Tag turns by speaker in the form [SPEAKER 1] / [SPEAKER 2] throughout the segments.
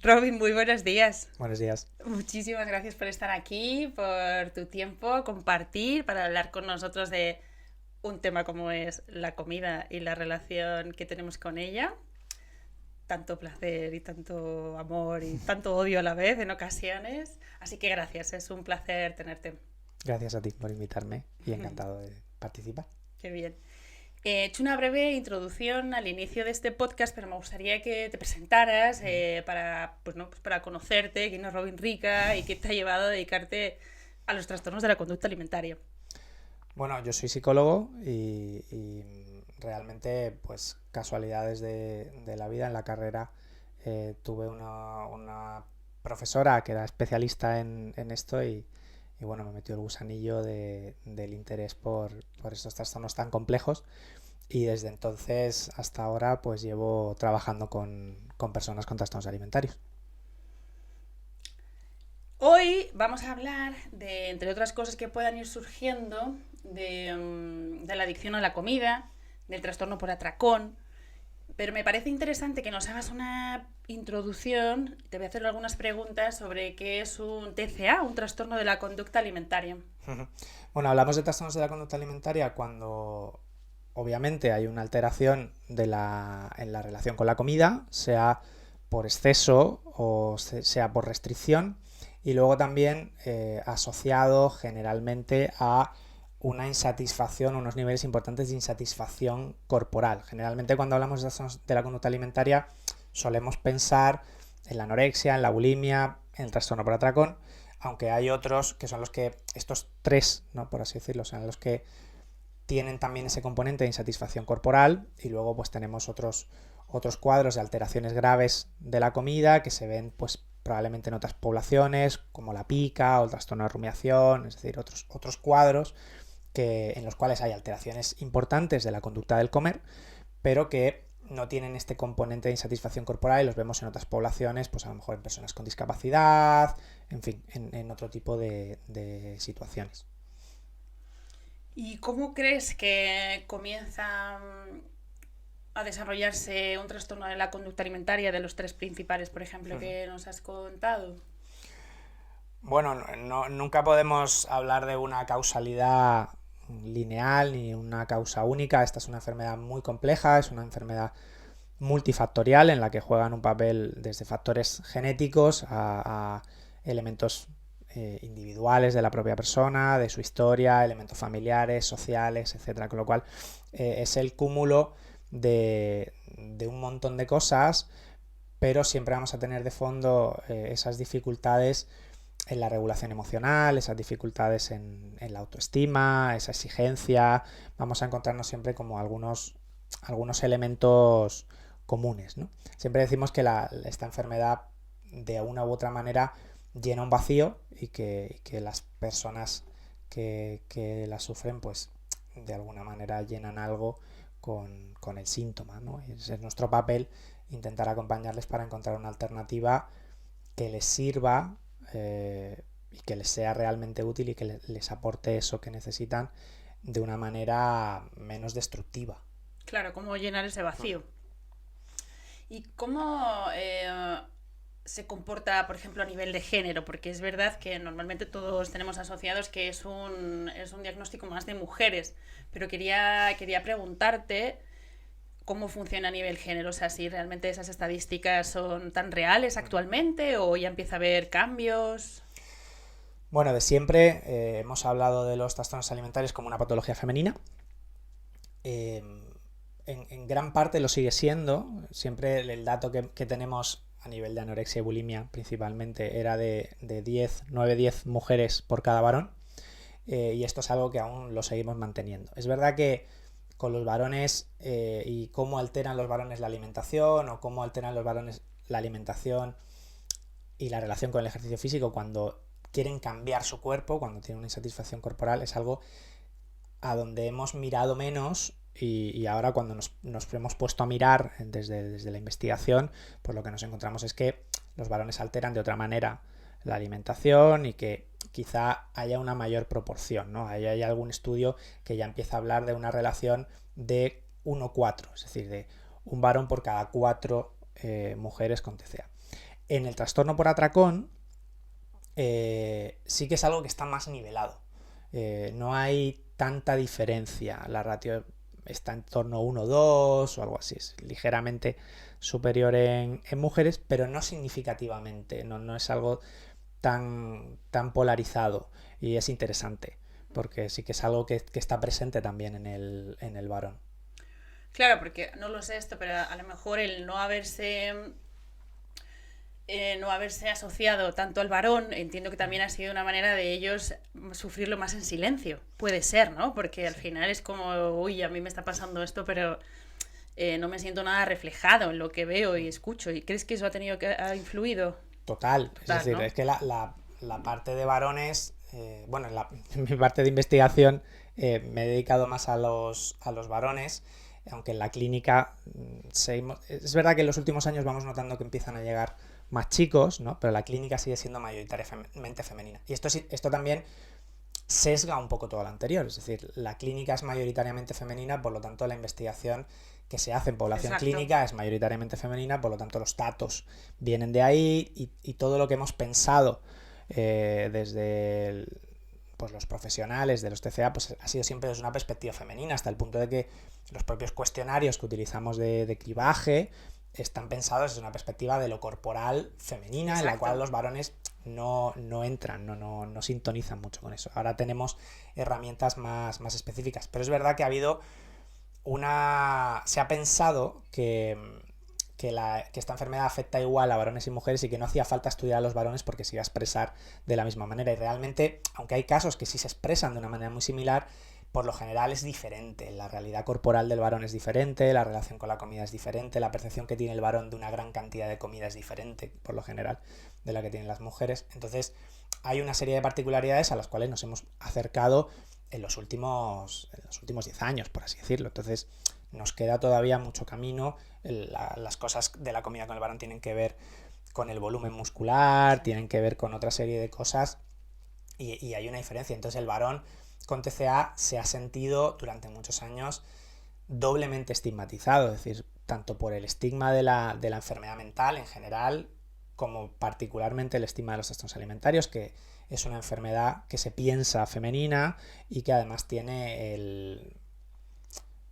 [SPEAKER 1] Robin, muy buenos días.
[SPEAKER 2] Buenos días.
[SPEAKER 1] Muchísimas gracias por estar aquí, por tu tiempo, compartir, para hablar con nosotros de un tema como es la comida y la relación que tenemos con ella. Tanto placer y tanto amor y tanto odio a la vez en ocasiones. Así que gracias, es un placer tenerte.
[SPEAKER 2] Gracias a ti por invitarme y encantado de participar.
[SPEAKER 1] Qué bien. He hecho una breve introducción al inicio de este podcast, pero me gustaría que te presentaras para conocerte, quién es Robin Rica y qué te ha llevado a dedicarte a los trastornos de la conducta alimentaria.
[SPEAKER 2] Bueno, yo soy psicólogo y realmente, pues, casualidades de la vida en la carrera. Tuve una profesora que era especialista en esto y bueno, me metió el gusanillo del interés por estos trastornos tan complejos y desde entonces hasta ahora pues llevo trabajando con personas con trastornos alimentarios.
[SPEAKER 1] Hoy vamos a hablar de, entre otras cosas que puedan ir surgiendo, de la adicción a la comida, del trastorno por atracón, pero me parece interesante que nos hagas una introducción. Te voy a hacer algunas preguntas sobre qué es un TCA, un trastorno de la conducta alimentaria.
[SPEAKER 2] Bueno, hablamos de trastornos de la conducta alimentaria cuando obviamente hay una alteración en la relación con la comida, sea por exceso o sea por restricción, y luego también asociado generalmente a una insatisfacción, unos niveles importantes de insatisfacción corporal. Generalmente cuando hablamos de trastornos de la conducta alimentaria solemos pensar en la anorexia, en la bulimia, en el trastorno por atracón, aunque hay otros que son los que, estos tres, ¿no?, por así decirlo, son los que tienen también ese componente de insatisfacción corporal y luego pues tenemos otros cuadros de alteraciones graves de la comida que se ven pues probablemente en otras poblaciones como la pica o el trastorno de rumiación, es decir, otros cuadros en los cuales hay alteraciones importantes de la conducta del comer, pero que no tienen este componente de insatisfacción corporal y los vemos en otras poblaciones, pues a lo mejor en personas con discapacidad, en fin, en otro tipo de situaciones.
[SPEAKER 1] ¿Y cómo crees que comienza a desarrollarse un trastorno de la conducta alimentaria de los tres principales, por ejemplo, que nos has contado?
[SPEAKER 2] Bueno, nunca podemos hablar de una causalidad lineal ni una causa única. Esta es una enfermedad muy compleja, es una enfermedad multifactorial en la que juegan un papel desde factores genéticos a elementos individuales de la propia persona, de su historia, elementos familiares, sociales, etcétera. Con lo cual es el cúmulo de un montón de cosas, pero siempre vamos a tener de fondo esas dificultades en la regulación emocional, esas dificultades en la autoestima, esa exigencia. Vamos a encontrarnos siempre como algunos elementos comunes, ¿no? Siempre decimos que esta enfermedad de una u otra manera llena un vacío y que las personas que la sufren pues de alguna manera llenan algo con el síntoma, ¿no? Es nuestro papel intentar acompañarles para encontrar una alternativa que les sirva y que les sea realmente útil y que les aporte eso que necesitan de una manera menos destructiva.
[SPEAKER 1] Claro, cómo llenar ese vacío. ¿Y cómo se comporta, por ejemplo, a nivel de género? Porque es verdad que normalmente todos tenemos asociados que es un diagnóstico más de mujeres, pero quería preguntarte cómo funciona a nivel género, o sea, si realmente esas estadísticas son tan reales actualmente o ya empieza a haber cambios.
[SPEAKER 2] Bueno, de siempre hemos hablado de los trastornos alimentarios como una patología femenina. Eh, en gran parte lo sigue siendo. Siempre el dato que tenemos a nivel de anorexia y bulimia principalmente era de 10, 9, 10 mujeres por cada varón. Y esto es algo que aún lo seguimos manteniendo. Es verdad que con los varones y cómo alteran los varones la alimentación o cómo alteran los varones la alimentación y la relación con el ejercicio físico cuando quieren cambiar su cuerpo, cuando tienen una insatisfacción corporal, es algo a donde hemos mirado menos y ahora cuando nos hemos puesto a mirar desde la investigación, pues lo que nos encontramos es que los varones alteran de otra manera la alimentación y que quizá haya una mayor proporción, ¿no? Ahí hay algún estudio que ya empieza a hablar de una relación de 1-4, es decir, de un varón por cada 4 mujeres con TCA. En el trastorno por atracón sí que es algo que está más nivelado. No hay tanta diferencia. La ratio está en torno a 1,2 o algo así. Es ligeramente superior en mujeres, pero no significativamente. No es algo tan polarizado, y es interesante porque sí que es algo que está presente también en el varón.
[SPEAKER 1] Claro, porque no lo sé esto, pero a lo mejor el no haberse asociado tanto al varón, entiendo que también ha sido una manera de ellos sufrirlo más en silencio. Puede ser, ¿no? Porque al final es como, uy, a mí me está pasando esto, pero no me siento nada reflejado en lo que veo y escucho. ¿Y crees que eso ha influido?
[SPEAKER 2] Total, es decir, ¿no? Es que la parte de varones, en mi parte de investigación me he dedicado más a los varones, aunque en la clínica es verdad que en los últimos años vamos notando que empiezan a llegar más chicos, ¿no? Pero la clínica sigue siendo mayoritariamente femenina. Y esto también sesga un poco todo lo anterior, es decir, la clínica es mayoritariamente femenina, por lo tanto la investigación que se hace en población clínica es mayoritariamente femenina, por lo tanto los datos vienen de ahí, y todo lo que hemos pensado desde pues los profesionales de los TCA pues ha sido siempre desde una perspectiva femenina, hasta el punto de que los propios cuestionarios que utilizamos de cribaje están pensados desde una perspectiva de lo corporal femenina. Exacto. En la cual los varones no entran, no sintonizan mucho con eso. Ahora tenemos herramientas más específicas, pero es verdad que ha habido se ha pensado que esta enfermedad afecta igual a varones y mujeres, y que no hacía falta estudiar a los varones porque se iba a expresar de la misma manera. Y realmente, aunque hay casos que sí se expresan de una manera muy similar, por lo general es diferente. La realidad corporal del varón es diferente, la relación con la comida es diferente, la percepción que tiene el varón de una gran cantidad de comida es diferente, por lo general, de la que tienen las mujeres. Entonces, hay una serie de particularidades a las cuales nos hemos acercado en los últimos 10 años, por así decirlo. Entonces, nos queda todavía mucho camino. Las cosas de la comida con el varón tienen que ver con el volumen muscular, tienen que ver con otra serie de cosas, y hay una diferencia. Entonces, el varón con TCA se ha sentido durante muchos años doblemente estigmatizado, es decir, tanto por el estigma de la enfermedad mental en general, como particularmente el estigma de los trastornos alimentarios, que es una enfermedad que se piensa femenina y que además tiene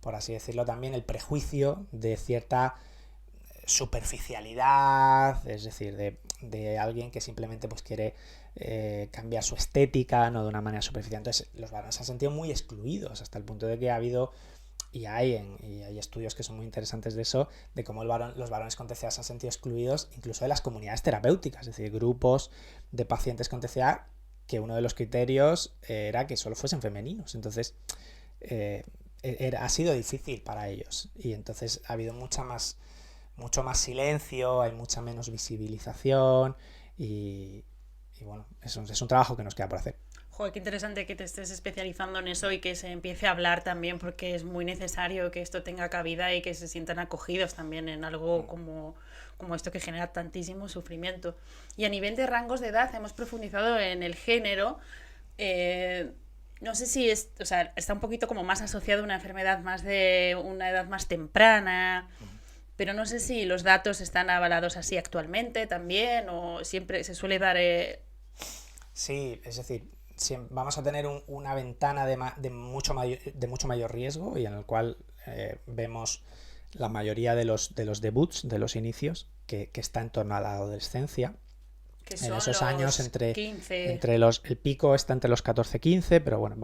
[SPEAKER 2] por así decirlo también, el prejuicio de cierta superficialidad, es decir, de alguien que simplemente pues quiere cambiar su estética, no de una manera superficial. Entonces los varones se han sentido muy excluidos, hasta el punto de que ha habido, y hay estudios que son muy interesantes de eso, de cómo los varones con TCA se han sentido excluidos incluso de las comunidades terapéuticas, es decir, grupos de pacientes con TCA que uno de los criterios era que solo fuesen femeninos. Entonces ha sido difícil para ellos, y entonces ha habido mucho más silencio, hay mucha menos visibilización, y bueno, es un trabajo que nos queda por hacer.
[SPEAKER 1] Joder, qué interesante que te estés especializando en eso y que se empiece a hablar también, porque es muy necesario que esto tenga cabida y que se sientan acogidos también en algo como esto que genera tantísimo sufrimiento. Y a nivel de rangos de edad hemos profundizado en el género. No sé si está un poquito como más asociado a una enfermedad más de una edad más temprana, pero no sé si los datos están avalados así actualmente también, o siempre se suele dar...
[SPEAKER 2] Sí, es decir, vamos a tener una ventana de mucho mayor riesgo, y en el cual vemos la mayoría de los debuts, de los inicios, que está en torno a la adolescencia. En esos años el pico está entre los 14-15, pero bueno,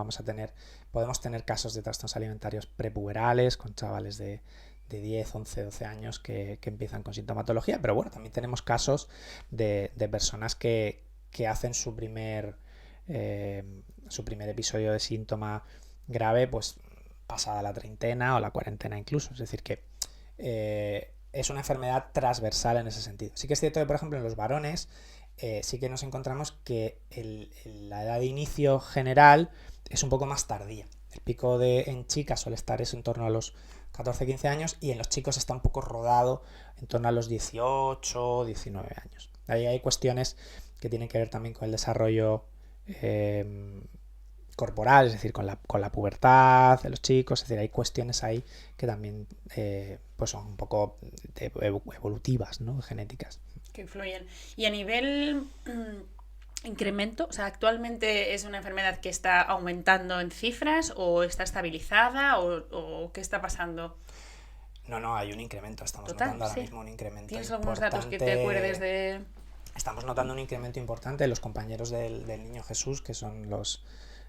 [SPEAKER 2] podemos tener casos de trastornos alimentarios prepuberales con chavales de 10, 11, 12 años que empiezan con sintomatología, pero bueno, también tenemos casos de personas que hacen su primer episodio de síntoma grave pues pasada la treintena o la cuarentena incluso. Es decir, que es una enfermedad transversal en ese sentido. Sí que es cierto que, por ejemplo, en los varones sí que nos encontramos que la edad de inicio general es un poco más tardía. El pico en chicas suele estar en torno a los 14-15 años, y en los chicos está un poco rodado en torno a los 18-19 años. Ahí hay cuestiones que tienen que ver también con el desarrollo corporal, es decir, con la pubertad de los chicos. Es decir, hay cuestiones ahí que también pues son un poco evolutivas, ¿no? Genéticas.
[SPEAKER 1] Que influyen. Y a nivel incremento, o sea, ¿actualmente es una enfermedad que está aumentando en cifras o está estabilizada o qué está pasando?
[SPEAKER 2] No, hay un incremento. Estamos
[SPEAKER 1] Total,
[SPEAKER 2] notando ahora
[SPEAKER 1] sí.
[SPEAKER 2] mismo un incremento
[SPEAKER 1] ¿Tienes algunos
[SPEAKER 2] importante.
[SPEAKER 1] datos que te acuerdes de...?
[SPEAKER 2] Estamos notando un incremento importante. Los compañeros del Niño Jesús, que son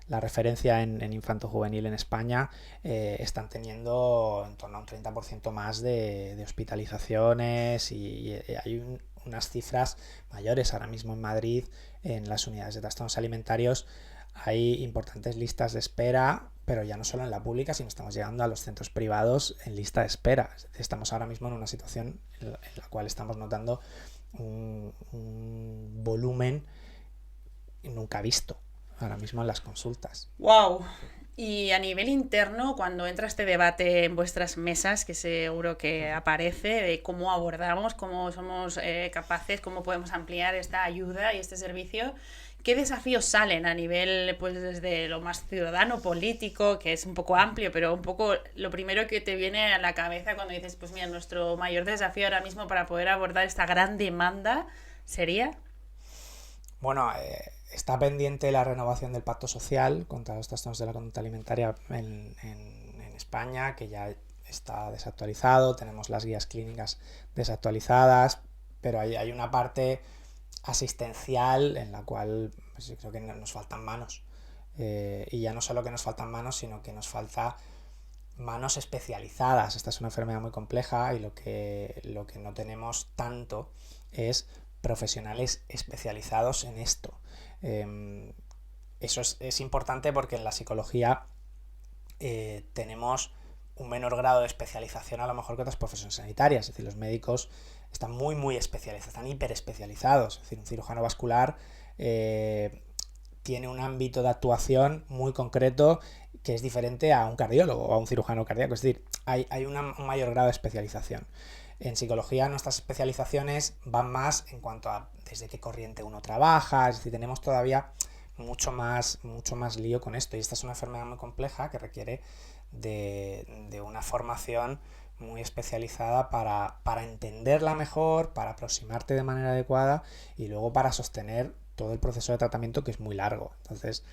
[SPEAKER 2] la referencia en infanto juvenil en España, están teniendo en torno a un 30% más de hospitalizaciones y hay unas cifras mayores ahora mismo en Madrid. En las unidades de trastornos alimentarios hay importantes listas de espera, pero ya no solo en la pública, sino estamos llegando a los centros privados en lista de espera. Estamos ahora mismo en una situación en la cual estamos notando un volumen nunca visto ahora mismo en las consultas.
[SPEAKER 1] ¡Wow! Y a nivel interno, cuando entra este debate en vuestras mesas, que seguro que aparece, de cómo abordamos, cómo somos capaces, cómo podemos ampliar esta ayuda y este servicio, ¿qué desafíos salen a nivel, pues desde lo más ciudadano, político, que es un poco amplio, pero un poco lo primero que te viene a la cabeza cuando dices, pues mira, nuestro mayor desafío ahora mismo para poder abordar esta gran demanda sería?
[SPEAKER 2] Bueno, está pendiente la renovación del pacto social contra los trastornos de la conducta alimentaria en España, que ya está desactualizado. Tenemos las guías clínicas desactualizadas, pero hay una parte asistencial en la cual pues, yo creo que nos faltan manos. Y ya no solo que nos faltan manos, sino que nos falta manos especializadas. Esta es una enfermedad muy compleja y lo que no tenemos tanto es profesionales especializados en esto. Eso es importante porque en la psicología tenemos un menor grado de especialización a lo mejor que otras profesiones sanitarias. Es decir, los médicos están muy especializados, están hiperespecializados. Es decir, un cirujano vascular tiene un ámbito de actuación muy concreto que es diferente a un cardiólogo o a un cirujano cardíaco. Es decir, hay un mayor grado de especialización. En psicología nuestras especializaciones van más en cuanto a desde qué corriente uno trabaja, es decir, tenemos todavía mucho más lío con esto y esta es una enfermedad muy compleja que requiere de una formación muy especializada para entenderla mejor, para aproximarte de manera adecuada y luego para sostener todo el proceso de tratamiento que es muy largo. Entonces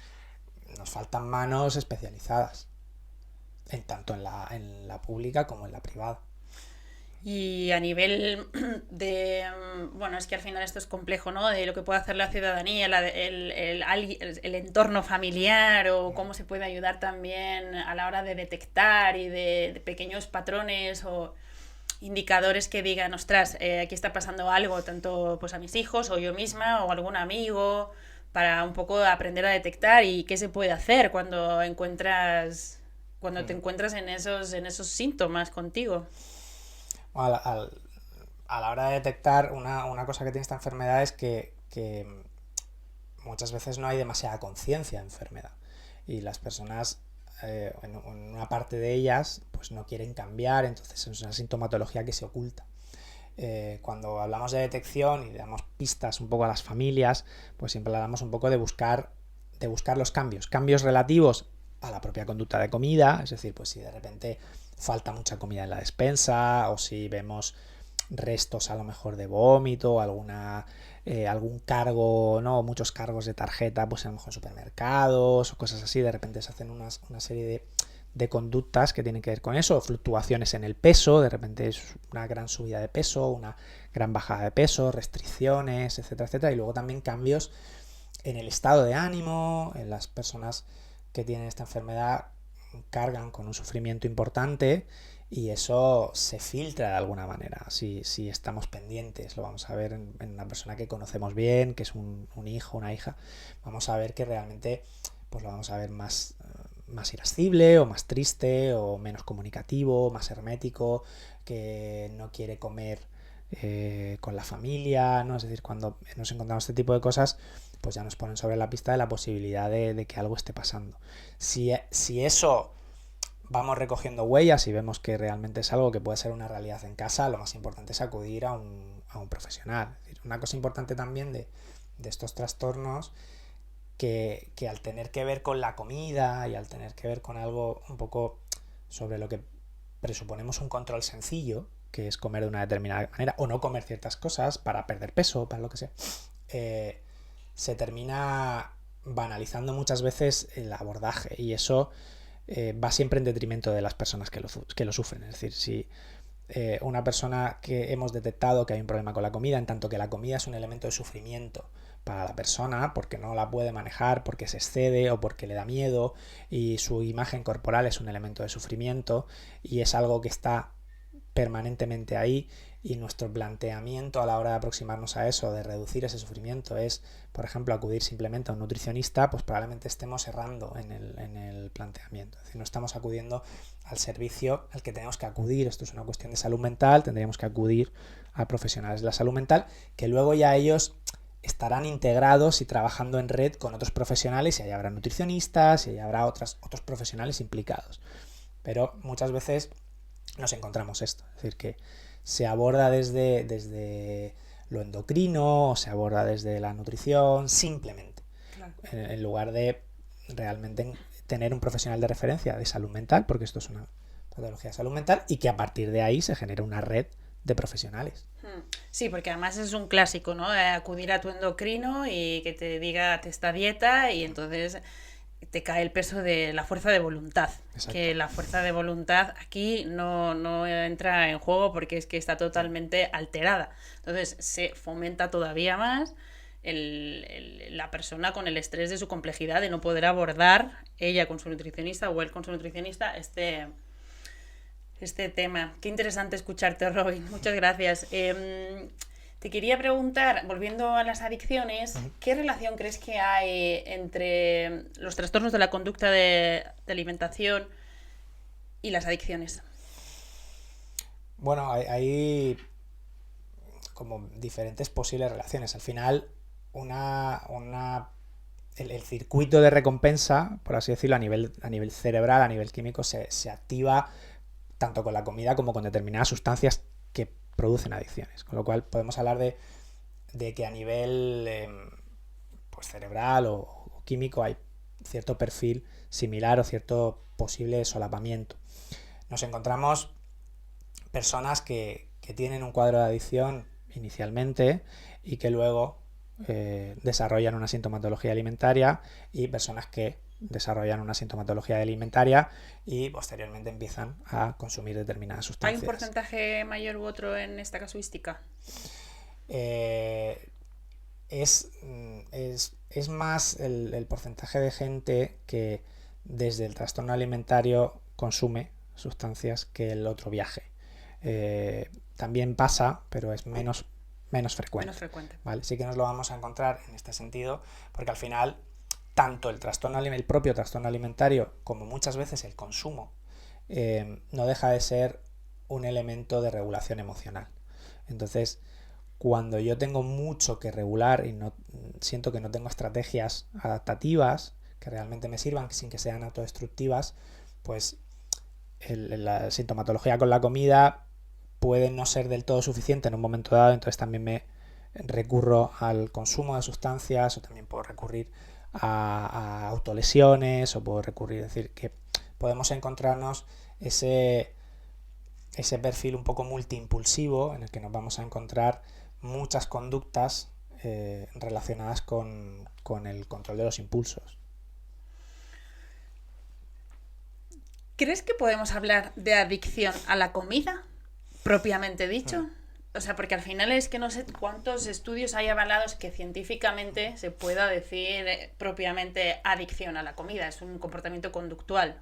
[SPEAKER 2] nos faltan manos especializadas, tanto en la pública como en la privada.
[SPEAKER 1] Y a nivel de, bueno, es que al final esto es complejo, ¿no? De lo que puede hacer la ciudadanía, el entorno familiar o cómo se puede ayudar también a la hora de detectar y de pequeños patrones o indicadores que digan, ostras, aquí está pasando algo, tanto pues a mis hijos o yo misma o algún amigo, para un poco aprender a detectar y qué se puede hacer cuando te encuentras en esos síntomas contigo.
[SPEAKER 2] A la hora de detectar una cosa que tiene esta enfermedad es que muchas veces no hay demasiada conciencia de enfermedad y las personas en una parte de ellas pues no quieren cambiar, entonces es una sintomatología que se oculta. Cuando hablamos de detección y damos pistas un poco a las familias, pues siempre hablamos un poco de buscar los cambios relativos a la propia conducta de comida, es decir, pues si de repente falta mucha comida en la despensa o si vemos restos a lo mejor de vómito o algún cargo, ¿no? Muchos cargos de tarjeta pues a lo mejor en supermercados o cosas así, de repente se hacen una serie de conductas que tienen que ver con eso, fluctuaciones en el peso, de repente es una gran subida de peso, una gran bajada de peso, restricciones, etcétera, y luego también cambios en el estado de ánimo, en las personas que tienen esta enfermedad cargan con un sufrimiento importante y eso se filtra de alguna manera si estamos pendientes. Lo vamos a ver en una persona que conocemos bien, que es un hijo, una hija. Vamos a ver que realmente pues lo vamos a ver más irascible o más triste o menos comunicativo, más hermético, que no quiere comer con la familia, ¿no? Es decir, cuando nos encontramos este tipo de cosas pues ya nos ponen sobre la pista de la posibilidad de que algo esté pasando. Si eso vamos recogiendo huellas y vemos que realmente es algo que puede ser una realidad en casa, lo más importante es acudir a un profesional. Es decir, una cosa importante también de estos trastornos que al tener que ver con la comida y al tener que ver con algo un poco sobre lo que presuponemos un control sencillo, que es comer de una determinada manera, o no comer ciertas cosas para perder peso, para lo que sea, se termina banalizando muchas veces el abordaje, y eso va siempre en detrimento de las personas que lo sufren. Es decir, si una persona que hemos detectado que hay un problema con la comida, en tanto que la comida es un elemento de sufrimiento para la persona, porque no la puede manejar, porque se excede o porque le da miedo, y su imagen corporal es un elemento de sufrimiento y es algo que está permanentemente ahí, y nuestro planteamiento a la hora de aproximarnos a eso, de reducir ese sufrimiento, es, por ejemplo, acudir simplemente a un nutricionista, pues probablemente estemos errando en el planteamiento. Es decir, no estamos acudiendo al servicio al que tenemos que acudir. Esto es una cuestión de salud mental, tendríamos que acudir a profesionales de la salud mental, que luego ya ellos estarán integrados y trabajando en red con otros profesionales, y ahí habrá nutricionistas y ahí habrá otros profesionales implicados. Pero muchas veces nos encontramos esto, es decir, que se aborda desde lo endocrino, o se aborda desde la nutrición, simplemente, claro, en lugar de realmente tener un profesional de referencia de salud mental, porque esto es una patología de salud mental, y que a partir de ahí se genere una red de profesionales.
[SPEAKER 1] Sí, porque además es un clásico, ¿no? Acudir a tu endocrino y que te diga esta dieta, y entonces te cae el peso de la fuerza de voluntad. Exacto. Que la fuerza de voluntad aquí no entra en juego, porque es que está totalmente alterada. Entonces se fomenta todavía más la persona con el estrés de su complejidad, de no poder abordar ella con su nutricionista o él con su nutricionista este tema. Qué interesante escucharte, Robin. Muchas gracias. Te quería preguntar, volviendo a las adicciones, ¿qué relación crees que hay entre los trastornos de la conducta de alimentación y las adicciones?
[SPEAKER 2] Bueno, hay como diferentes posibles relaciones. Al final, el circuito de recompensa, por así decirlo, a nivel cerebral, a nivel químico, se activa tanto con la comida como con determinadas sustancias que producen adicciones. Con lo cual podemos hablar de que a nivel pues cerebral o químico hay cierto perfil similar o cierto posible solapamiento. Nos encontramos personas que tienen un cuadro de adicción inicialmente y que luego desarrollan una sintomatología alimentaria, y personas que desarrollan una sintomatología alimentaria y posteriormente empiezan a consumir determinadas sustancias.
[SPEAKER 1] ¿Hay un porcentaje mayor u otro en esta casuística?
[SPEAKER 2] Es más el porcentaje de gente que desde el trastorno alimentario consume sustancias que el otro viaje. También pasa, pero es menos frecuente. ¿Vale? Sí que nos lo vamos a encontrar en este sentido, porque al final tanto el propio trastorno alimentario como muchas veces el consumo no deja de ser un elemento de regulación emocional. Entonces, cuando yo tengo mucho que regular y siento que no tengo estrategias adaptativas que realmente me sirvan, sin que sean autodestructivas, pues la sintomatología con la comida puede no ser del todo suficiente en un momento dado. Entonces también me recurro al consumo de sustancias, o también puedo recurrir a autolesiones, o puedo recurrir, es decir, que podemos encontrarnos ese perfil un poco multiimpulsivo, en el que nos vamos a encontrar muchas conductas relacionadas con el control de los impulsos.
[SPEAKER 1] ¿Crees que podemos hablar de adicción a la comida, propiamente dicho? O sea, porque al final es que no sé cuántos estudios hay avalados que científicamente se pueda decir propiamente adicción a la comida. Es un comportamiento conductual.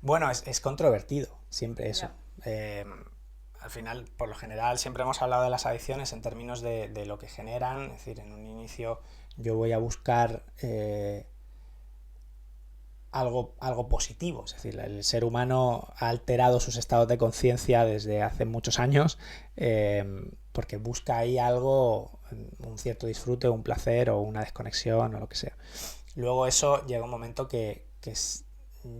[SPEAKER 2] Bueno, es controvertido siempre eso. Al final, por lo general, siempre hemos hablado de las adicciones en términos de lo que generan. Es decir, en un inicio yo voy a buscar algo positivo. Es decir, el ser humano ha alterado sus estados de conciencia desde hace muchos años, porque busca ahí algo, un cierto disfrute, un placer o una desconexión o lo que sea. Luego eso llega un momento que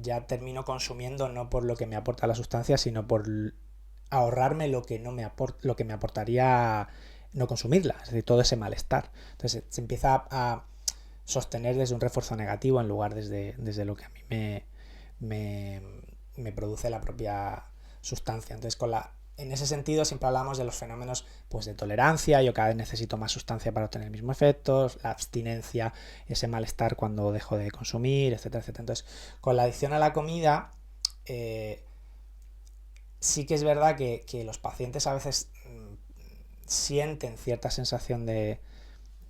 [SPEAKER 2] ya termino consumiendo no por lo que me aporta la sustancia, sino por ahorrarme lo que me aportaría no consumirla, es decir, todo ese malestar. Entonces se empieza a sostener desde un refuerzo negativo en lugar desde lo que a mí me me produce la propia sustancia. Entonces, en ese sentido siempre hablamos de los fenómenos pues, de tolerancia, yo cada vez necesito más sustancia para obtener el mismo efecto, la abstinencia, ese malestar cuando dejo de consumir, etcétera, etcétera. Entonces, con la adicción a la comida, sí que es verdad que los pacientes a veces sienten cierta sensación de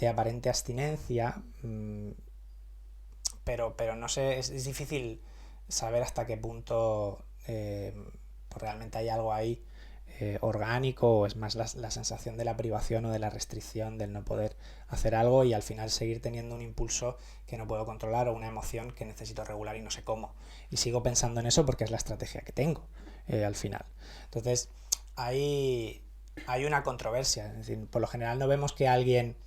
[SPEAKER 2] aparente abstinencia, pero no sé, es difícil saber hasta qué punto pues realmente hay algo ahí orgánico, o es más la sensación de la privación o de la restricción del no poder hacer algo y al final seguir teniendo un impulso que no puedo controlar o una emoción que necesito regular y no sé cómo. Y sigo pensando en eso porque es la estrategia que tengo al final. Entonces, hay una controversia. Es decir, por lo general no vemos que alguien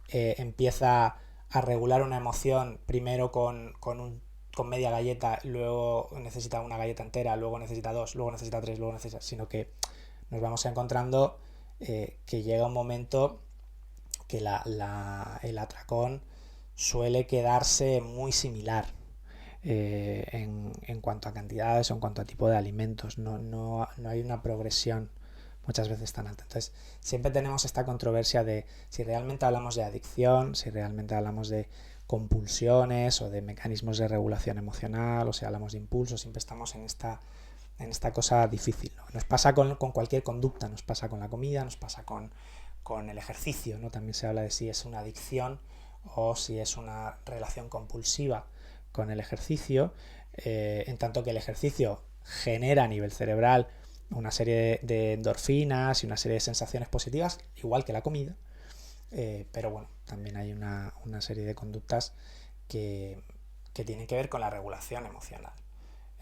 [SPEAKER 2] empieza a regular una emoción primero con media galleta, luego necesita una galleta entera, luego necesita 2, luego necesita 3, luego necesita... sino que nos vamos encontrando que llega un momento que el atracón suele quedarse muy similar en cuanto a cantidades o en cuanto a tipo de alimentos. No hay una progresión muchas veces tan alta. Entonces, siempre tenemos esta controversia de si realmente hablamos de adicción, si realmente hablamos de compulsiones o de mecanismos de regulación emocional, o si hablamos de impulsos, siempre estamos en esta cosa difícil, ¿no? Nos pasa con cualquier conducta, nos pasa con la comida, nos pasa con el ejercicio, ¿no? También se habla de si es una adicción o si es una relación compulsiva con el ejercicio, en tanto que el ejercicio genera a nivel cerebral una serie de endorfinas y una serie de sensaciones positivas, igual que la comida, pero bueno, también hay una serie de conductas que tienen que ver con la regulación emocional.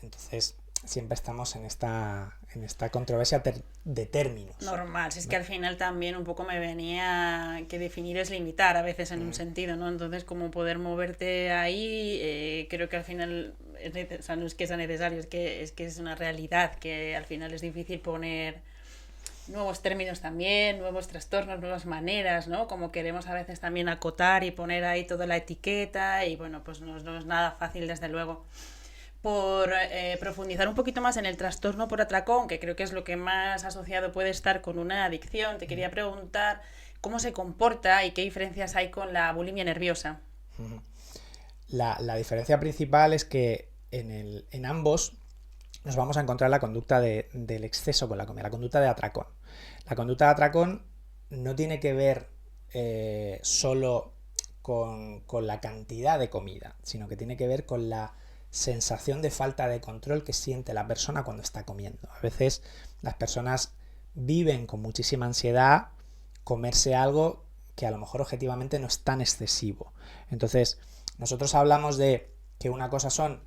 [SPEAKER 2] Entonces, siempre estamos en esta controversia de términos.
[SPEAKER 1] Normal, si es que al final también un poco me venía que definir es limitar a veces en un sentido, ¿no? Entonces, como poder moverte ahí, creo que al final, o sea, no es que sea necesario, es que es una realidad, que al final es difícil poner nuevos términos también, nuevos trastornos, nuevas maneras, ¿no? Como queremos a veces también acotar y poner ahí toda la etiqueta y bueno, pues no es nada fácil desde luego. Por profundizar un poquito más en el trastorno por atracón, que creo que es lo que más asociado puede estar con una adicción, te quería preguntar cómo se comporta y qué diferencias hay con la bulimia nerviosa.
[SPEAKER 2] La diferencia principal es que en ambos nos vamos a encontrar la conducta del exceso con la comida, la conducta de atracón. La conducta de atracón no tiene que ver solo con la cantidad de comida, sino que tiene que ver con la sensación de falta de control que siente la persona cuando está comiendo. A veces las personas viven con muchísima ansiedad comerse algo que a lo mejor objetivamente no es tan excesivo. Entonces, nosotros hablamos de que una cosa son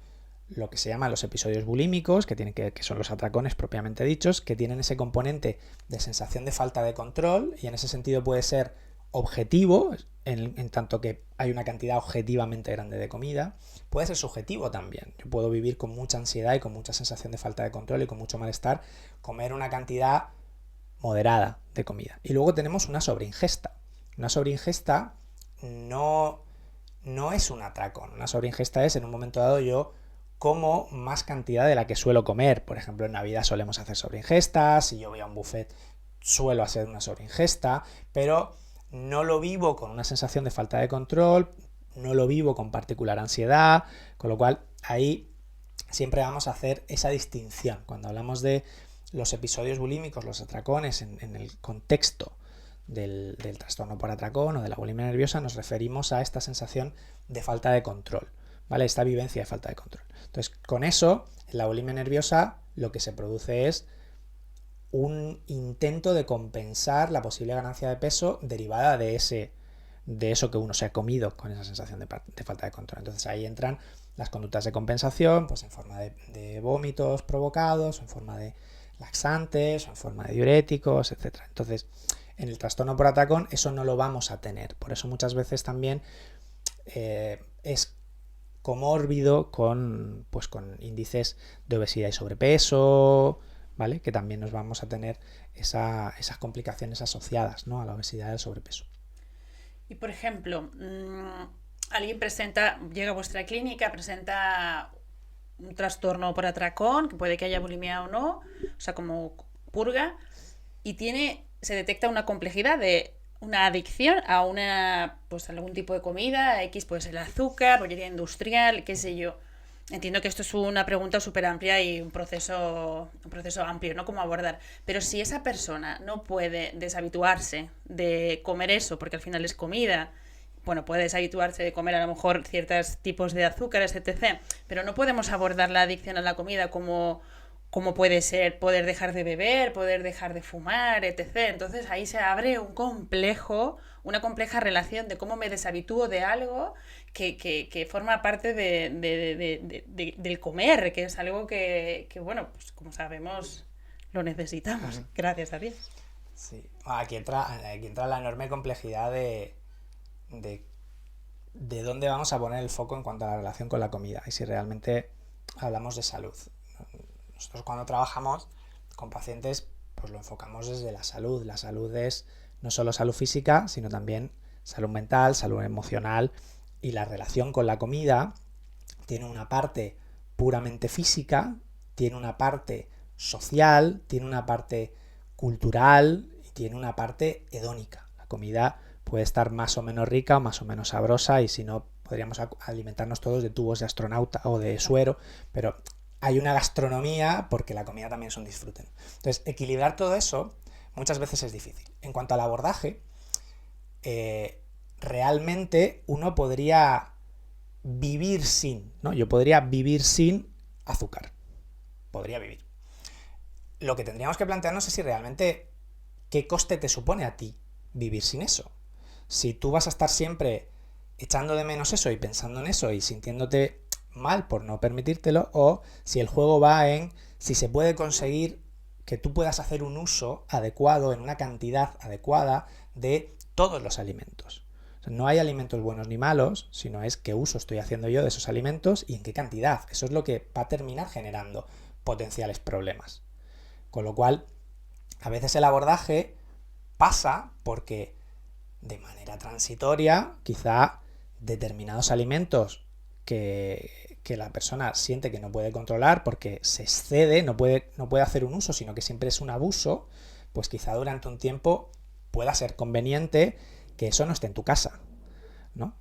[SPEAKER 2] lo que se llaman los episodios bulímicos, que son los atracones propiamente dichos, que tienen ese componente de sensación de falta de control y en ese sentido puede ser objetivo, en tanto que hay una cantidad objetivamente grande de comida. Puede ser subjetivo también. Yo puedo vivir con mucha ansiedad y con mucha sensación de falta de control y con mucho malestar, comer una cantidad moderada de comida. Y luego tenemos una sobreingesta. Una sobreingesta no es un atracón. Una sobreingesta es, en un momento dado, yo como más cantidad de la que suelo comer. Por ejemplo, en Navidad solemos hacer sobreingestas, si yo voy a un buffet suelo hacer una sobreingesta, pero no lo vivo con una sensación de falta de control, no lo vivo con particular ansiedad, con lo cual ahí siempre vamos a hacer esa distinción. Cuando hablamos de los episodios bulímicos, los atracones, en el contexto del trastorno por atracón o de la bulimia nerviosa, nos referimos a esta sensación de falta de control, ¿vale? Esta vivencia de falta de control. Entonces, con eso, en la bulimia nerviosa lo que se produce es un intento de compensar la posible ganancia de peso derivada de eso que uno se ha comido con esa sensación de falta de control. Entonces ahí entran las conductas de compensación, pues en forma de vómitos provocados, en forma de laxantes, o en forma de diuréticos, etc. Entonces, en el trastorno por atracón eso no lo vamos a tener. Por eso muchas veces también es comórbido con índices de obesidad y sobrepeso, ¿vale? Que también nos vamos a tener esas complicaciones asociadas, ¿no? A la obesidad y al sobrepeso.
[SPEAKER 1] Y por ejemplo, alguien llega a vuestra clínica, presenta un trastorno por atracón, que puede que haya bulimia o no, o sea, como purga, y se detecta una complejidad de una adicción a pues algún tipo de comida, X, pues el azúcar, bollería industrial, qué sé yo. Entiendo que esto es una pregunta súper amplia y un proceso amplio, ¿no? Cómo abordar. Pero si esa persona no puede deshabituarse de comer eso, porque al final es comida, bueno, puede deshabituarse de comer a lo mejor ciertos tipos de azúcares, etc. Pero no podemos abordar la adicción a la comida como puede ser poder dejar de beber, poder dejar de fumar, etc. Entonces ahí se abre una compleja relación de cómo me deshabitúo de algo que forma parte del comer, que es algo que, bueno, pues como sabemos, lo necesitamos, gracias a Dios.
[SPEAKER 2] Sí. Aquí entra la enorme complejidad de dónde vamos a poner el foco en cuanto a la relación con la comida y si realmente hablamos de salud. Nosotros cuando trabajamos con pacientes, pues lo enfocamos desde la salud. La salud es no solo salud física, sino también salud mental, salud emocional, y la relación con la comida tiene una parte puramente física, tiene una parte social, tiene una parte cultural y tiene una parte hedónica. La comida puede estar más o menos rica o más o menos sabrosa, y si no, podríamos alimentarnos todos de tubos de astronauta o de suero, pero hay una gastronomía porque la comida también es un disfrute. Entonces, equilibrar todo eso muchas veces es difícil. En cuanto al abordaje, realmente uno podría vivir sin, ¿no? Yo podría vivir sin azúcar. Podría vivir. Lo que tendríamos que plantearnos es si realmente qué coste te supone a ti vivir sin eso. Si tú vas a estar siempre echando de menos eso y pensando en eso y sintiéndote mal por no permitírtelo, o si el juego va en si se puede conseguir que tú puedas hacer un uso adecuado en una cantidad adecuada de todos los alimentos. O sea, no hay alimentos buenos ni malos, sino es qué uso estoy haciendo yo de esos alimentos y en qué cantidad. Eso es lo que va a terminar generando potenciales problemas. Con lo cual, a veces el abordaje pasa porque de manera transitoria, quizá determinados alimentos que la persona siente que no puede controlar porque se excede, no puede hacer un uso, sino que siempre es un abuso, pues quizá durante un tiempo pueda ser conveniente que eso no esté en tu casa, ¿no?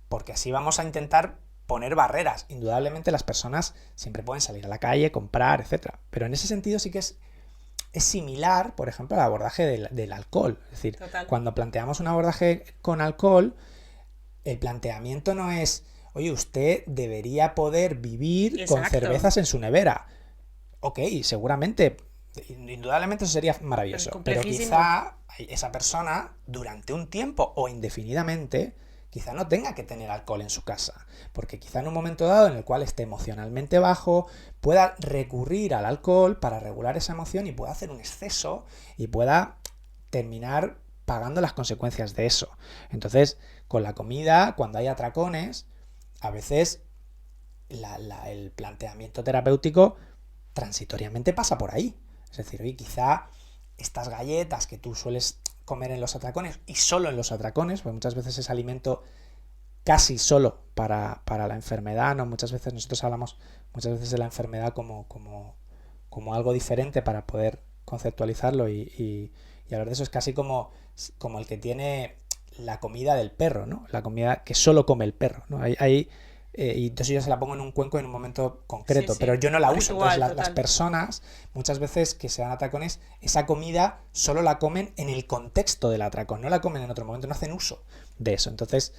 [SPEAKER 2] Porque así vamos a intentar poner barreras. Indudablemente las personas siempre pueden salir a la calle, comprar, etc. Pero en ese sentido sí que es similar, por ejemplo, al abordaje del alcohol. Es decir,
[SPEAKER 1] Total.
[SPEAKER 2] Cuando planteamos un abordaje con alcohol, el planteamiento no es, oye, usted debería poder vivir con cervezas en su nevera. Ok, seguramente, indudablemente eso sería maravilloso. Pero quizá esa persona, durante un tiempo o indefinidamente, quizá no tenga que tener alcohol en su casa, porque quizá en un momento dado en el cual esté emocionalmente bajo, pueda recurrir al alcohol para regular esa emoción y pueda hacer un exceso y pueda terminar pagando las consecuencias de eso. Entonces, con la comida, cuando hay atracones, a veces el planteamiento terapéutico transitoriamente pasa por ahí. Es decir, oye, quizá estas galletas que tú sueles comer en los atracones y solo en los atracones, porque muchas veces es alimento casi solo para la enfermedad, ¿no? Muchas veces nosotros hablamos de la enfermedad como algo diferente para poder conceptualizarlo y hablar de eso. Es casi como el que tiene la comida del perro, ¿no? La comida que solo come el perro, ¿no? Y entonces yo se la pongo en un cuenco en un momento concreto, pero yo no la uso. Entonces las personas, muchas veces que se dan atracones, esa comida solo la comen en el contexto del atracón, no la comen en otro momento, no hacen uso de eso. Entonces,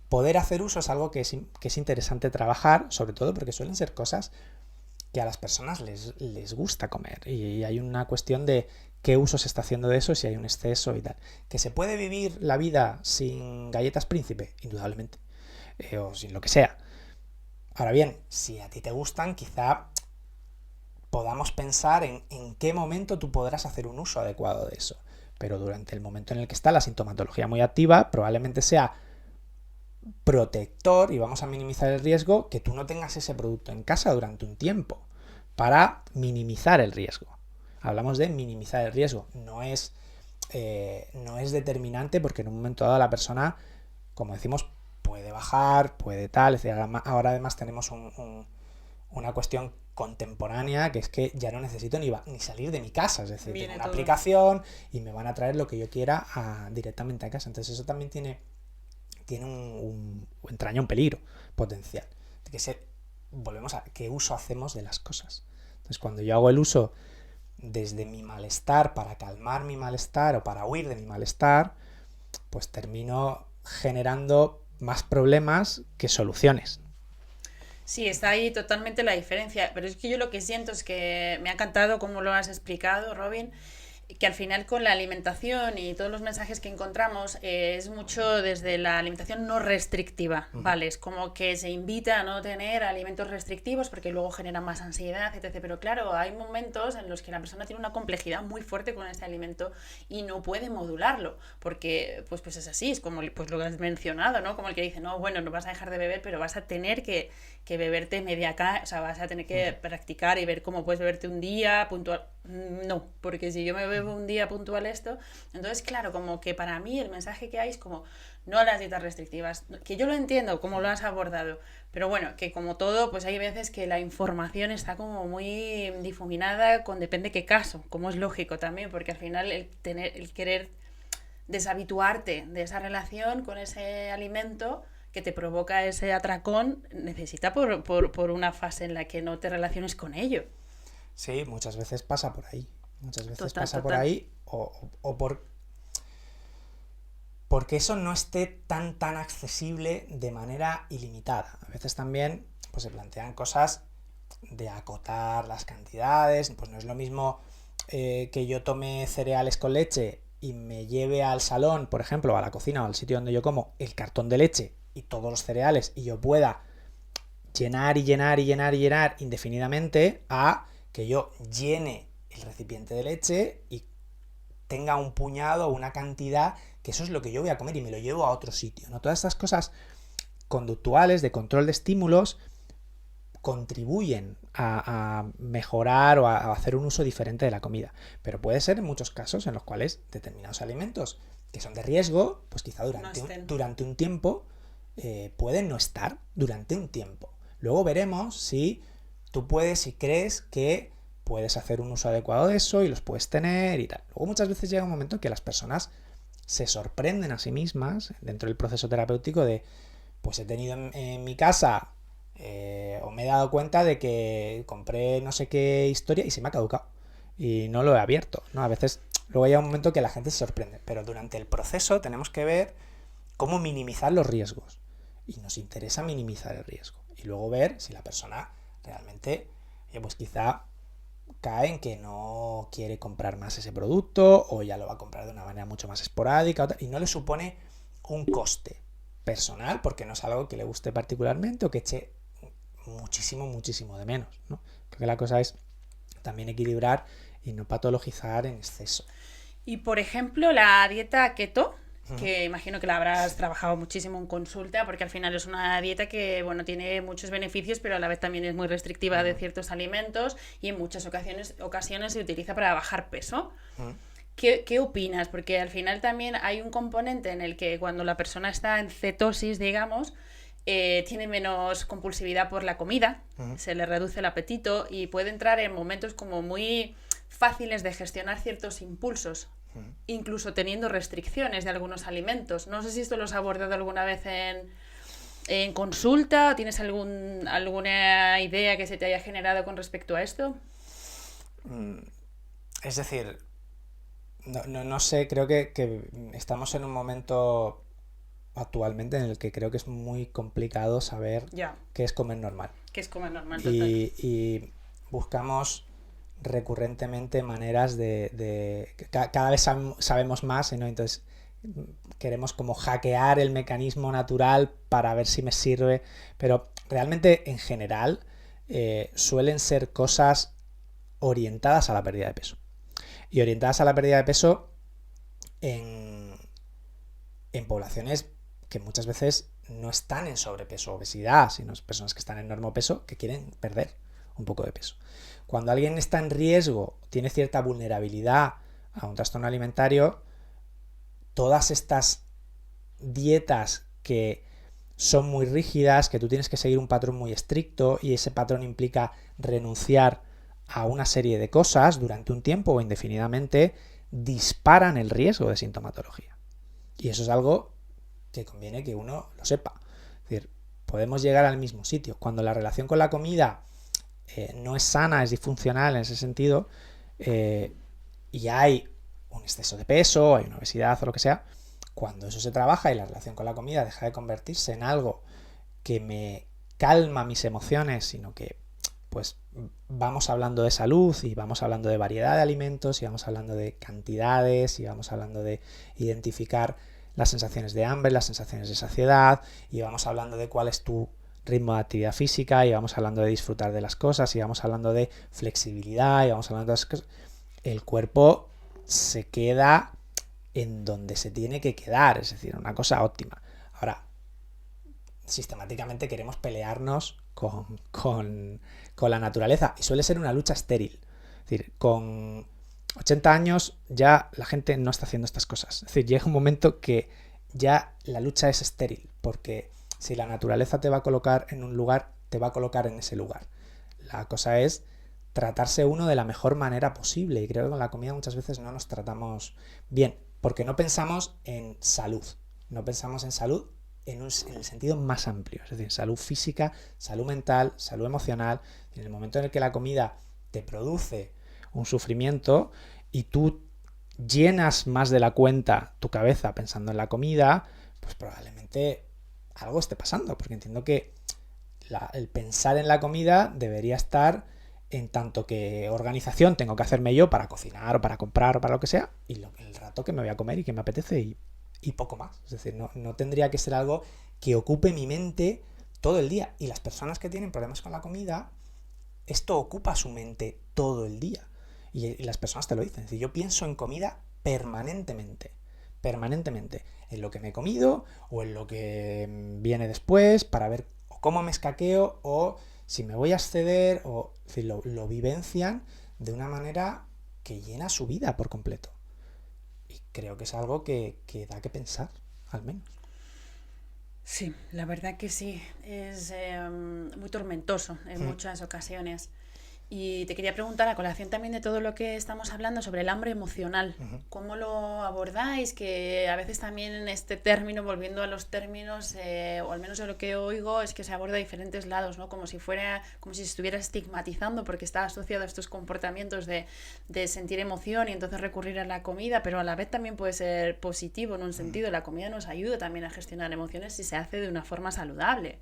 [SPEAKER 2] poder hacer uso es algo que es interesante trabajar, sobre todo porque suelen ser cosas que a las personas les gusta comer. Y hay una cuestión de qué uso se está haciendo de eso, si hay un exceso y tal. ¿Que se puede vivir la vida sin galletas príncipe? Indudablemente. O sin lo que sea. Ahora bien, si a ti te gustan, quizá podamos pensar en qué momento tú podrás hacer un uso adecuado de eso. Pero durante el momento en el que está la sintomatología muy activa, probablemente sea protector y vamos a minimizar el riesgo que tú no tengas ese producto en casa durante un tiempo para minimizar el riesgo. Hablamos de minimizar el riesgo, no es determinante porque en un momento dado la persona, como decimos, puede bajar, puede tal, es decir, ahora además tenemos una cuestión contemporánea, que es que ya no necesito ni salir de mi casa, es decir,
[SPEAKER 1] Viene
[SPEAKER 2] tengo una
[SPEAKER 1] todo.
[SPEAKER 2] aplicación y me van a traer lo que yo quiera directamente a casa. Entonces eso también entraña un peligro potencial. De que volvemos a qué uso hacemos de las cosas. Entonces cuando yo hago el uso desde mi malestar para calmar mi malestar o para huir de mi malestar, pues termino generando más problemas que soluciones.
[SPEAKER 1] Sí, está ahí totalmente la diferencia, pero es que yo lo que siento es que me ha encantado cómo lo has explicado, Robin, que al final con la alimentación y todos los mensajes que encontramos es mucho desde la alimentación no restrictiva, ¿vale? Es como que se invita a no tener alimentos restrictivos porque luego genera más ansiedad, etc. Pero claro, hay momentos en los que la persona tiene una complejidad muy fuerte con ese alimento y no puede modularlo, porque pues es así, es como pues lo que has mencionado, ¿no? Como el que dice, no, bueno, no vas a dejar de beber, pero vas a tener que beberte media o sea, vas a tener que practicar y ver cómo puedes beberte un día puntual. No, porque si yo me bebo un día puntual esto, entonces claro, como que para mí el mensaje que hay es como no a las dietas restrictivas, que yo lo entiendo como lo has abordado, pero bueno, que como todo, pues hay veces que la información está como muy difuminada con depende qué caso, como es lógico también, porque al final el querer deshabituarte de esa relación con ese alimento que te provoca ese atracón, necesita por una fase en la que no te relaciones con ello.
[SPEAKER 2] Sí, muchas veces pasa por ahí. Muchas veces
[SPEAKER 1] Total,
[SPEAKER 2] pasa por
[SPEAKER 1] total.
[SPEAKER 2] ahí porque eso no esté tan accesible de manera ilimitada. A veces también pues, se plantean cosas de acotar las cantidades, pues no es lo mismo que yo tome cereales con leche y me lleve al salón, por ejemplo, a la cocina o al sitio donde yo como, el cartón de leche y todos los cereales y yo pueda llenar y llenar y llenar y llenar indefinidamente a que yo llene el recipiente de leche y tenga un puñado o una cantidad, que eso es lo que yo voy a comer y me lo llevo a otro sitio, ¿no? Todas estas cosas conductuales de control de estímulos contribuyen a mejorar o a hacer un uso diferente de la comida. Pero puede ser en muchos casos en los cuales determinados alimentos que son de riesgo, pues quizá durante un tiempo pueden no estar durante un tiempo. Luego veremos si tú puedes, si crees que puedes hacer un uso adecuado de eso y los puedes tener y tal. Luego muchas veces llega un momento en que las personas se sorprenden a sí mismas dentro del proceso terapéutico de, pues he tenido en mi casa o me he dado cuenta de que compré no sé qué historia y se me ha caducado y no lo he abierto, ¿no? A veces luego llega un momento que la gente se sorprende, pero durante el proceso tenemos que ver cómo minimizar los riesgos y nos interesa minimizar el riesgo y luego ver si la persona realmente pues quizá cae en que no quiere comprar más ese producto o ya lo va a comprar de una manera mucho más esporádica y no le supone un coste personal porque no es algo que le guste particularmente o que eche muchísimo de menos, ¿no? Creo que la cosa es también equilibrar y no patologizar en exceso.
[SPEAKER 1] Y por ejemplo, la dieta keto, que imagino que la habrás trabajado muchísimo en consulta, porque al final es una dieta que, bueno, tiene muchos beneficios, pero a la vez también es muy restrictiva de ciertos alimentos y en muchas ocasiones se utiliza para bajar peso. ¿Qué opinas? Porque al final también hay un componente en el que cuando la persona está en cetosis, digamos, tiene menos compulsividad por la comida, se le reduce el apetito y puede entrar en momentos como muy fáciles de gestionar ciertos impulsos, incluso teniendo restricciones de algunos alimentos. No sé si esto lo has abordado alguna vez en consulta o tienes alguna idea que se te haya generado con respecto a esto.
[SPEAKER 2] Es decir, no sé, creo que estamos en un momento actualmente en el que creo que es muy complicado saber qué es comer normal.
[SPEAKER 1] ¿Qué es comer normal?
[SPEAKER 2] Y buscamos recurrentemente maneras cada vez sabemos más, ¿no? Entonces queremos como hackear el mecanismo natural para ver si me sirve, pero realmente en general suelen ser cosas orientadas a la pérdida de peso y orientadas a la pérdida de peso en poblaciones que muchas veces no están en sobrepeso o obesidad, sino personas que están en normopeso que quieren perder un poco de peso. Cuando alguien está en riesgo, tiene cierta vulnerabilidad a un trastorno alimentario, todas estas dietas que son muy rígidas, que tú tienes que seguir un patrón muy estricto y ese patrón implica renunciar a una serie de cosas durante un tiempo o indefinidamente, disparan el riesgo de sintomatología. Y eso es algo que conviene que uno lo sepa. Es decir, podemos llegar al mismo sitio. Cuando la relación con la comida no es sana, es disfuncional en ese sentido, y hay un exceso de peso, hay una obesidad o lo que sea, cuando eso se trabaja y la relación con la comida deja de convertirse en algo que me calma mis emociones, sino que pues vamos hablando de salud y vamos hablando de variedad de alimentos y vamos hablando de cantidades y vamos hablando de identificar las sensaciones de hambre, las sensaciones de saciedad y vamos hablando de cuál es tu ritmo de actividad física y vamos hablando de disfrutar de las cosas y vamos hablando de flexibilidad y vamos hablando de las cosas. El cuerpo se queda en donde se tiene que quedar, es decir, una cosa óptima. Ahora, sistemáticamente queremos pelearnos con la naturaleza y suele ser una lucha estéril. Es decir, con 80 años ya la gente no está haciendo estas cosas. Es decir, llega un momento que ya la lucha es estéril, porque si la naturaleza te va a colocar en un lugar, te va a colocar en ese lugar. La cosa es tratarse uno de la mejor manera posible y creo que con la comida muchas veces no nos tratamos bien, porque no pensamos en salud, no pensamos en salud en el sentido más amplio, es decir, salud física, salud mental, salud emocional. En el momento en el que la comida te produce un sufrimiento y tú llenas más de la cuenta tu cabeza pensando en la comida, pues probablemente algo esté pasando, porque entiendo que el pensar en la comida debería estar en tanto que organización tengo que hacerme yo para cocinar o para comprar o para lo que sea, y el rato que me voy a comer y que me apetece y poco más. Es decir, no tendría que ser algo que ocupe mi mente todo el día. Y las personas que tienen problemas con la comida, esto ocupa su mente todo el día. Y las personas te lo dicen. Es decir, yo pienso en comida permanentemente. En lo que me he comido o en lo que viene después para ver cómo me escaqueo o si me voy a exceder o en fin, lo vivencian de una manera que llena su vida por completo. Y creo que es algo que da que pensar, al menos.
[SPEAKER 1] Sí, la verdad que sí. Es muy tormentoso en muchas ocasiones. Y te quería preguntar, a colación también de todo lo que estamos hablando sobre el hambre emocional, ¿cómo lo abordáis? Que a veces también en este término, volviendo a los términos, o al menos yo lo que oigo, es que se aborda a diferentes lados, ¿no? Como si se estuviera estigmatizando porque está asociado a estos comportamientos de sentir emoción y entonces recurrir a la comida, pero a la vez también puede ser positivo en un sentido. La comida nos ayuda también a gestionar emociones si se hace de una forma saludable.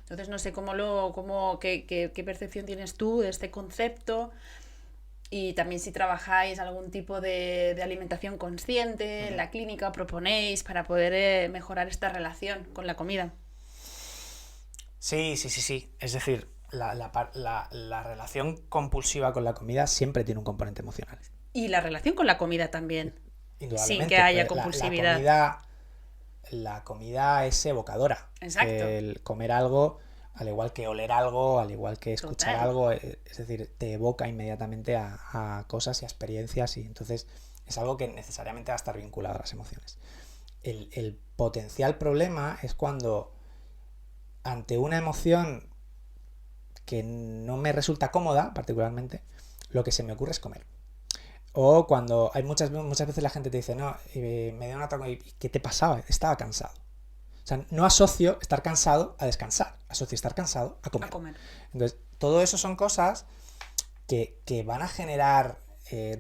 [SPEAKER 1] Entonces no sé qué percepción tienes tú de este concepto y también si trabajáis algún tipo de alimentación consciente en la clínica, proponéis para poder mejorar esta relación con la comida.
[SPEAKER 2] Sí. Es decir, la relación compulsiva con la comida siempre tiene un componente emocional.
[SPEAKER 1] Y la relación con la comida también,
[SPEAKER 2] indudablemente,
[SPEAKER 1] sin que haya compulsividad.
[SPEAKER 2] La comida es evocadora.
[SPEAKER 1] Exacto.
[SPEAKER 2] El comer algo, al igual que oler algo, al igual que escuchar algo, es decir, te evoca inmediatamente a cosas y a experiencias y entonces es algo que necesariamente va a estar vinculado a las emociones. El potencial problema es cuando ante una emoción que no me resulta cómoda, particularmente, lo que se me ocurre es comer. O cuando hay muchas veces la gente te dice, no, me dio un ataque, ¿qué te pasaba? Estaba cansado. O sea, no asocio estar cansado a descansar, asocio estar cansado a comer. Entonces, todo eso son cosas que van a generar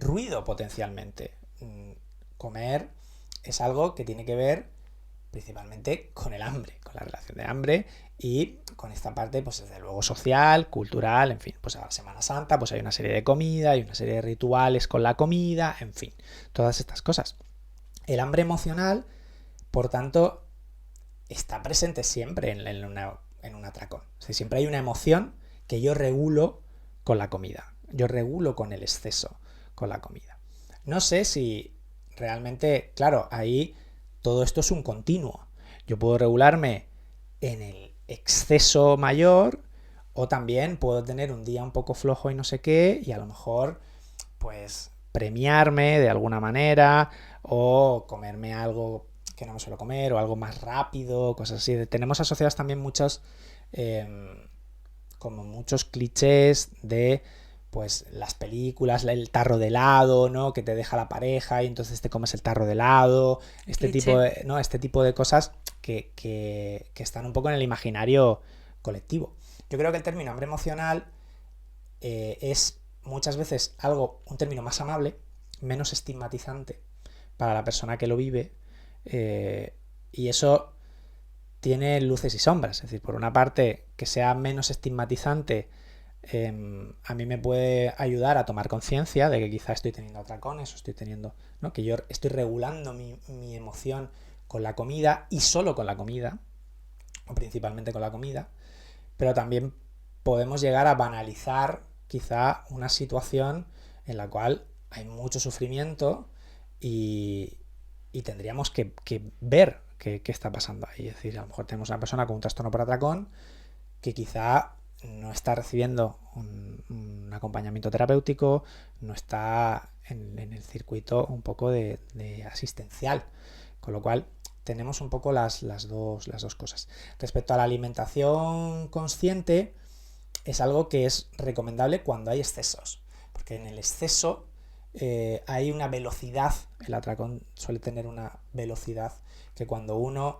[SPEAKER 2] ruido potencialmente. Comer es algo que tiene que ver principalmente con el hambre, con la relación de hambre y con esta parte, pues desde luego social, cultural, en fin, pues a la Semana Santa pues hay una serie de comida, hay una serie de rituales con la comida, en fin, todas estas cosas. El hambre emocional, por tanto, está presente siempre en un atracón. O sea, siempre hay una emoción que yo regulo con la comida, yo regulo con el exceso con la comida. No sé si realmente, claro, ahí todo esto es un continuo. Yo puedo regularme en el exceso mayor o también puedo tener un día un poco flojo y no sé qué y a lo mejor pues premiarme de alguna manera o comerme algo que no me suelo comer, o algo más rápido, cosas así. Tenemos asociados también muchos como muchos clichés de pues las películas, el tarro de helado, ¿no? Que te deja la pareja y entonces te comes el tarro de helado, este tipo de cosas que están un poco en el imaginario colectivo. Yo creo que el término hambre emocional es muchas veces un término más amable, menos estigmatizante para la persona que lo vive, y eso tiene luces y sombras. Es decir, por una parte, que sea menos estigmatizante, a mí me puede ayudar a tomar conciencia de que quizá estoy teniendo atracones o estoy teniendo, ¿no? Que yo estoy regulando mi emoción con la comida y solo con la comida, o principalmente con la comida, pero también podemos llegar a banalizar quizá una situación en la cual hay mucho sufrimiento y tendríamos que ver qué está pasando ahí. Es decir, a lo mejor tenemos una persona con un trastorno por atracón que quizá no está recibiendo un acompañamiento terapéutico, no está en el circuito un poco de asistencial, con lo cual tenemos un poco las dos cosas. Respecto a la alimentación consciente, es algo que es recomendable cuando hay excesos, porque en el exceso hay una velocidad, el atracón suele tener una velocidad que cuando uno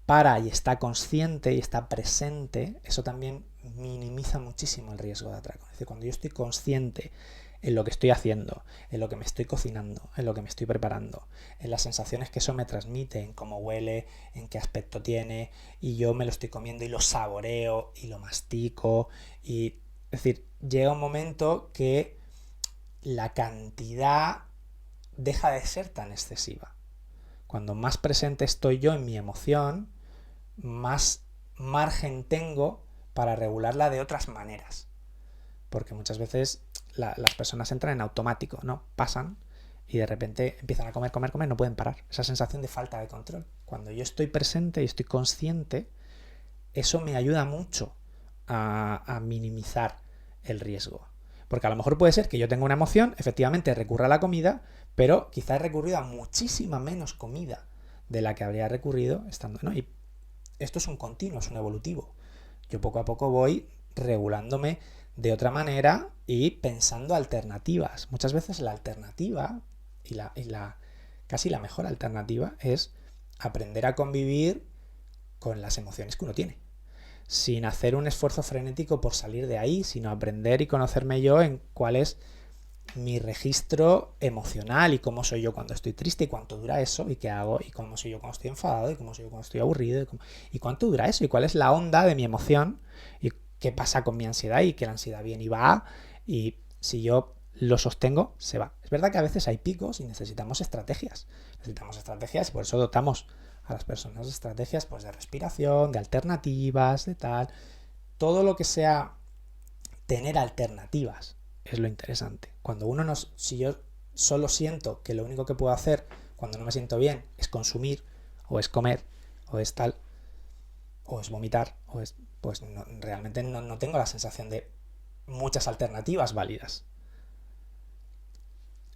[SPEAKER 2] para y está consciente y está presente, eso también minimiza muchísimo el riesgo de atracón. Es decir, cuando yo estoy consciente en lo que estoy haciendo, en lo que me estoy cocinando, en lo que me estoy preparando, en las sensaciones que eso me transmite, en cómo huele, en qué aspecto tiene, y yo me lo estoy comiendo y lo saboreo y lo mastico, y es decir, llega un momento que la cantidad deja de ser tan excesiva. Cuando más presente estoy yo en mi emoción, más margen tengo para regularla de otras maneras. Porque muchas veces las personas entran en automático, ¿no? Pasan y de repente empiezan a comer, no pueden parar. Esa sensación de falta de control. Cuando yo estoy presente y estoy consciente, eso me ayuda mucho a minimizar el riesgo. Porque a lo mejor puede ser que yo tenga una emoción, efectivamente recurra a la comida, pero quizá he recurrido a muchísima menos comida de la que habría recurrido estando, ¿no? Y esto es un continuo, es un evolutivo. Yo poco a poco voy regulándome de otra manera y pensando alternativas. Muchas veces la alternativa y casi la mejor alternativa es aprender a convivir con las emociones que uno tiene, sin hacer un esfuerzo frenético por salir de ahí, sino aprender y conocerme yo en cuál es mi registro emocional y cómo soy yo cuando estoy triste y cuánto dura eso y qué hago y cómo soy yo cuando estoy enfadado y cómo soy yo cuando estoy aburrido y cuánto dura eso y cuál es la onda de mi emoción y qué pasa con mi ansiedad y que la ansiedad viene y va y si yo lo sostengo se va. Es verdad que a veces hay picos y necesitamos estrategias y por eso dotamos a las personas de estrategias pues de respiración, de alternativas, de tal. Todo lo que sea tener alternativas es lo interesante. Cuando si yo solo siento que lo único que puedo hacer cuando no me siento bien es consumir, o es comer, o es tal, o es vomitar, pues realmente no tengo la sensación de muchas alternativas válidas.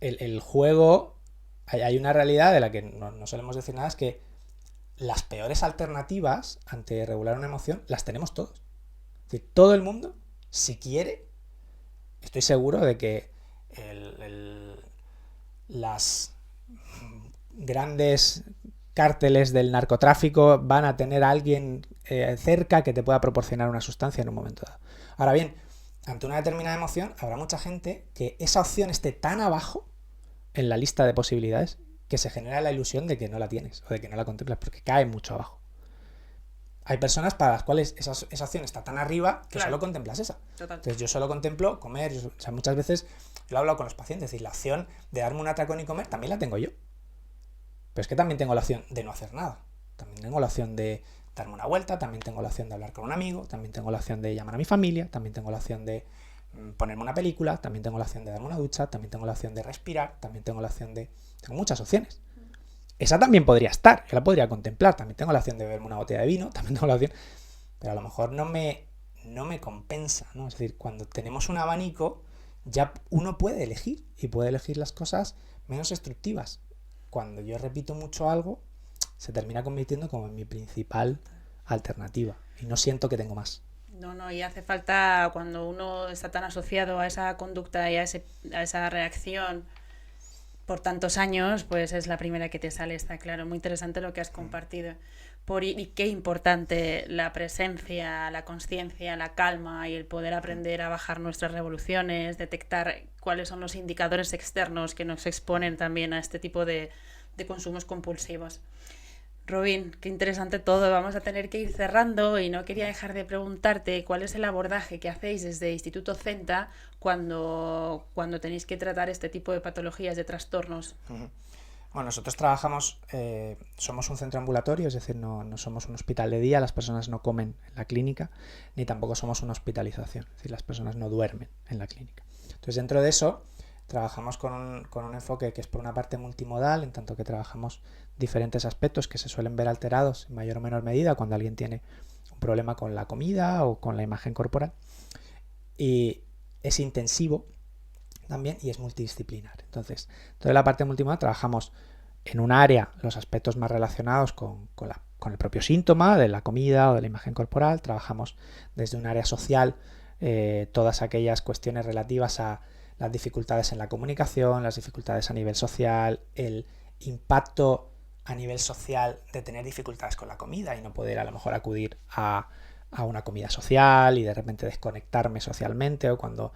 [SPEAKER 2] El juego, hay una realidad de la que no solemos decir nada, es que las peores alternativas ante regular una emoción las tenemos todos. Es decir, todo el mundo, si quiere, estoy seguro de que las grandes cárteles del narcotráfico van a tener a alguien cerca que te pueda proporcionar una sustancia en un momento dado. Ahora bien, ante una determinada emoción, habrá mucha gente que esa opción esté tan abajo en la lista de posibilidades que se genera la ilusión de que no la tienes o de que no la contemplas porque cae mucho abajo. Hay personas para las cuales esa opción está tan arriba que solo contemplas esa.
[SPEAKER 1] Total.
[SPEAKER 2] Entonces yo solo contemplo comer. Muchas veces yo he hablado con los pacientes y la opción de darme un atracón y comer también la tengo yo. Pero es que también tengo la opción de no hacer nada. También tengo la opción de darme una vuelta, también tengo la opción de hablar con un amigo, también tengo la opción de llamar a mi familia, también tengo la opción de ponerme una película, también tengo la opción de darme una ducha, también tengo la opción de respirar, también tengo la opción de... Tengo muchas opciones. Esa también podría estar, yo la podría contemplar, también tengo la opción de beberme una botella de vino, también tengo la opción, pero a lo mejor no me compensa, ¿no? Es decir, cuando tenemos un abanico, ya uno puede elegir, y puede elegir las cosas menos destructivas. Cuando yo repito mucho algo, se termina convirtiendo como en mi principal alternativa y no siento que tengo más.
[SPEAKER 1] No, y hace falta, cuando uno está tan asociado a esa conducta y a esa reacción por tantos años, pues es la primera que te sale, está claro. Muy interesante lo que has compartido. Y qué importante la presencia, la consciencia, la calma y el poder aprender a bajar nuestras revoluciones, detectar cuáles son los indicadores externos que nos exponen también a este tipo de consumos compulsivos. Robin, qué interesante todo. Vamos a tener que ir cerrando y no quería dejar de preguntarte cuál es el abordaje que hacéis desde Instituto Zenta cuando tenéis que tratar este tipo de patologías, de trastornos.
[SPEAKER 2] Bueno, nosotros trabajamos, somos un centro ambulatorio, es decir, no somos un hospital de día, las personas no comen en la clínica, ni tampoco somos una hospitalización, es decir, las personas no duermen en la clínica. Entonces, dentro de eso, trabajamos con un enfoque que es por una parte multimodal, en tanto que trabajamos diferentes aspectos que se suelen ver alterados en mayor o menor medida cuando alguien tiene un problema con la comida o con la imagen corporal. Y es intensivo también y es multidisciplinar. Entonces, toda la parte multimodal trabajamos en un área los aspectos más relacionados con el propio síntoma de la comida o de la imagen corporal. Trabajamos desde un área social todas aquellas cuestiones relativas a las dificultades en la comunicación, las dificultades a nivel social, el impacto a nivel social de tener dificultades con la comida y no poder a lo mejor acudir a una comida social y de repente desconectarme socialmente, o cuando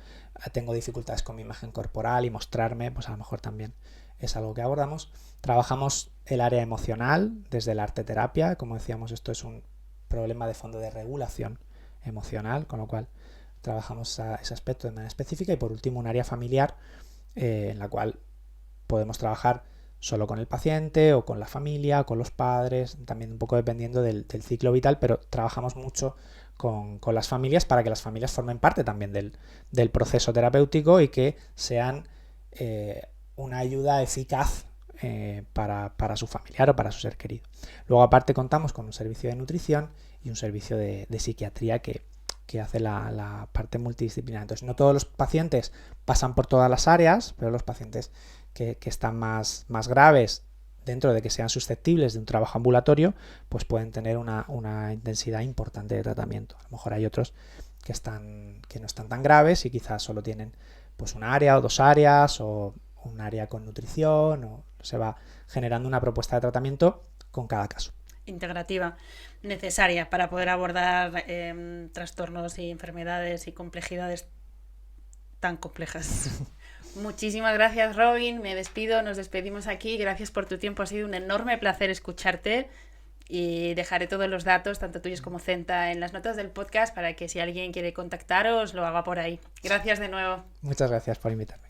[SPEAKER 2] tengo dificultades con mi imagen corporal y mostrarme, pues a lo mejor también es algo que abordamos. Trabajamos el área emocional desde la arteterapia, como decíamos, esto es un problema de fondo de regulación emocional, con lo cual trabajamos ese aspecto de manera específica. Y por último, un área familiar en la cual podemos trabajar solo con el paciente o con la familia, con los padres, también un poco dependiendo del ciclo vital, pero trabajamos mucho con las familias para que las familias formen parte también del proceso terapéutico y que sean una ayuda eficaz para su familiar o para su ser querido. Luego aparte contamos con un servicio de nutrición y un servicio de psiquiatría que hace la parte multidisciplinar. Entonces, no todos los pacientes pasan por todas las áreas, pero los pacientes que están más graves, dentro de que sean susceptibles de un trabajo ambulatorio, pues pueden tener una intensidad importante de tratamiento. A lo mejor hay otros que no están tan graves y quizás solo tienen pues una área o dos áreas o un área con nutrición, o se va generando una propuesta de tratamiento con cada caso.
[SPEAKER 1] Integrativa, necesaria para poder abordar trastornos y enfermedades y complejidades tan complejas. Muchísimas gracias, Robin. Me despido, nos despedimos aquí. Gracias por tu tiempo, ha sido un enorme placer escucharte y dejaré todos los datos, tanto tuyos como Zenta, en las notas del podcast para que si alguien quiere contactaros lo haga por ahí. Gracias de nuevo.
[SPEAKER 2] Muchas gracias por invitarme.